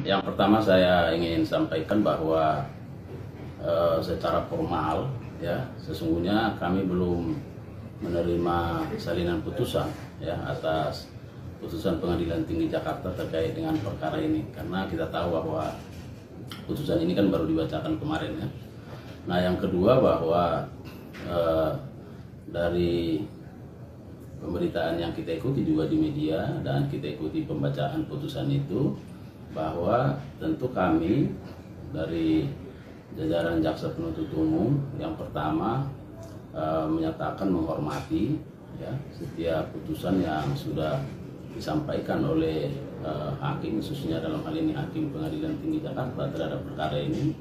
Yang pertama saya ingin sampaikan bahwa secara formal ya sesungguhnya kami belum menerima salinan putusan ya atas putusan Pengadilan Tinggi Jakarta terkait dengan perkara ini, karena kita tahu bahwa putusan ini kan baru dibacakan kemarin ya. Nah, yang kedua bahwa dari pemberitaan yang kita ikuti juga di media dan kita ikuti pembacaan putusan itu, bahwa tentu kami dari jajaran jaksa penuntut umum yang pertama menyatakan menghormati ya setiap putusan yang sudah disampaikan oleh hakim, khususnya dalam hal ini Hakim Pengadilan Tinggi Jakarta terhadap perkara ini,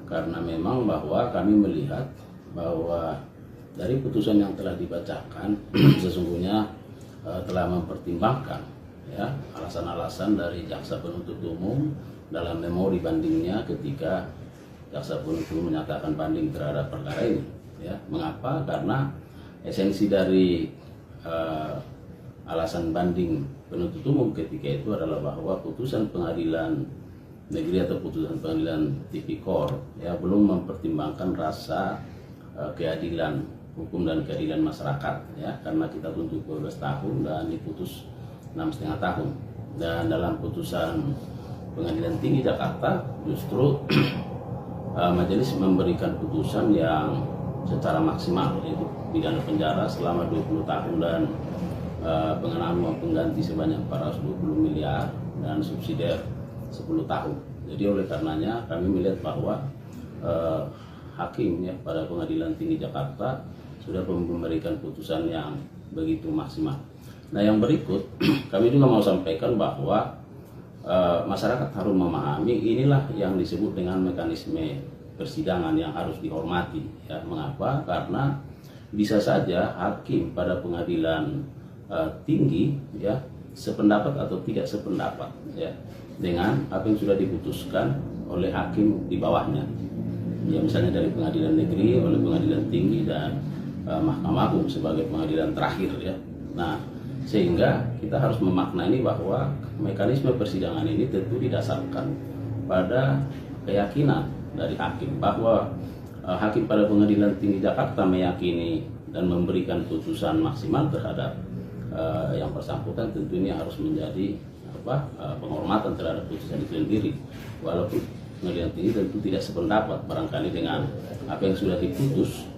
karena memang bahwa kami melihat bahwa dari putusan yang telah dibacakan sesungguhnya telah mempertimbangkan ya alasan-alasan dari jaksa penuntut umum dalam memori bandingnya ketika jaksa penuntut umum menyatakan banding terhadap perkara ini ya. Mengapa? Karena esensi dari alasan banding penuntut umum ketika itu adalah bahwa putusan pengadilan negeri atau putusan pengadilan tipikor ya belum mempertimbangkan rasa keadilan hukum dan keadilan masyarakat ya, karena kita tuntut 12 tahun dan diputus 6,5 tahun. Dan dalam putusan Pengadilan Tinggi Jakarta justru majelis memberikan putusan yang secara maksimal, yaitu pidana penjara selama 20 tahun dan pengenaan uang pengganti sebanyak 420 miliar dan subsidiar 10 tahun. Jadi oleh karenanya kami melihat bahwa hakim ya pada Pengadilan Tinggi Jakarta sudah memberikan putusan yang begitu maksimal. Nah, yang berikut kami juga mau sampaikan bahwa masyarakat harus memahami inilah yang disebut dengan mekanisme persidangan yang harus dihormati ya. Mengapa? Karena bisa saja hakim pada pengadilan tinggi ya sependapat atau tidak sependapat ya dengan apa yang sudah diputuskan oleh hakim di bawahnya ya, misalnya dari pengadilan negeri, oleh pengadilan tinggi dan Mahkamah Agung sebagai pengadilan terakhir ya. Nah, sehingga kita harus memaknai bahwa mekanisme persidangan ini tentu didasarkan pada keyakinan dari hakim bahwa hakim pada Pengadilan Tinggi Jakarta meyakini dan memberikan putusan maksimal terhadap yang bersangkutan. Tentu ini harus menjadi penghormatan terhadap putusan itu sendiri, walaupun Pengadilan Tinggi tentu tidak sependapat barangkali dengan apa yang sudah diputus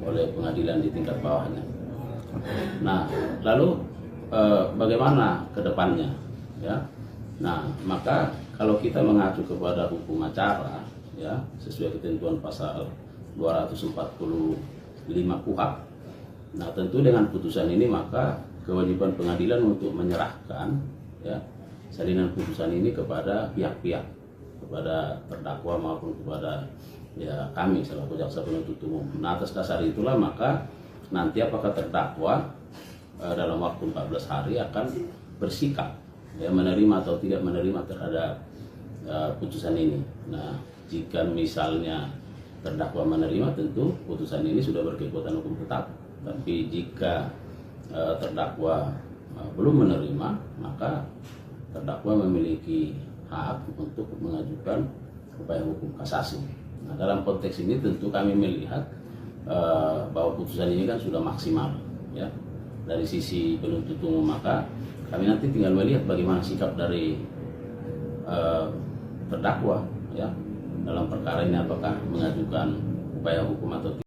oleh pengadilan di tingkat bawahnya. Nah, lalu bagaimana ke depannya ya? Nah, maka kalau kita mengacu kepada hukum acara ya sesuai ketentuan pasal 245 KUHP, nah tentu dengan putusan ini maka kewajiban pengadilan untuk menyerahkan ya salinan putusan ini kepada pihak-pihak, kepada terdakwa maupun kepada ya kami selaku jaksa penuntut umum. Nah, atas dasar itulah maka nanti apakah terdakwa dalam waktu 14 hari akan bersikap ya menerima atau tidak menerima terhadap putusan ini. Nah, jika misalnya terdakwa menerima, tentu putusan ini sudah berkekuatan hukum tetap. Tapi jika terdakwa belum menerima, maka terdakwa memiliki hak untuk mengajukan upaya hukum kasasi. Nah, dalam konteks ini tentu kami melihat bahwa putusan ini kan sudah maksimal ya dari sisi penuntut umum, maka kami nanti tinggal melihat bagaimana sikap dari terdakwa ya dalam perkara ini, apakah mengajukan upaya hukum atau tidak.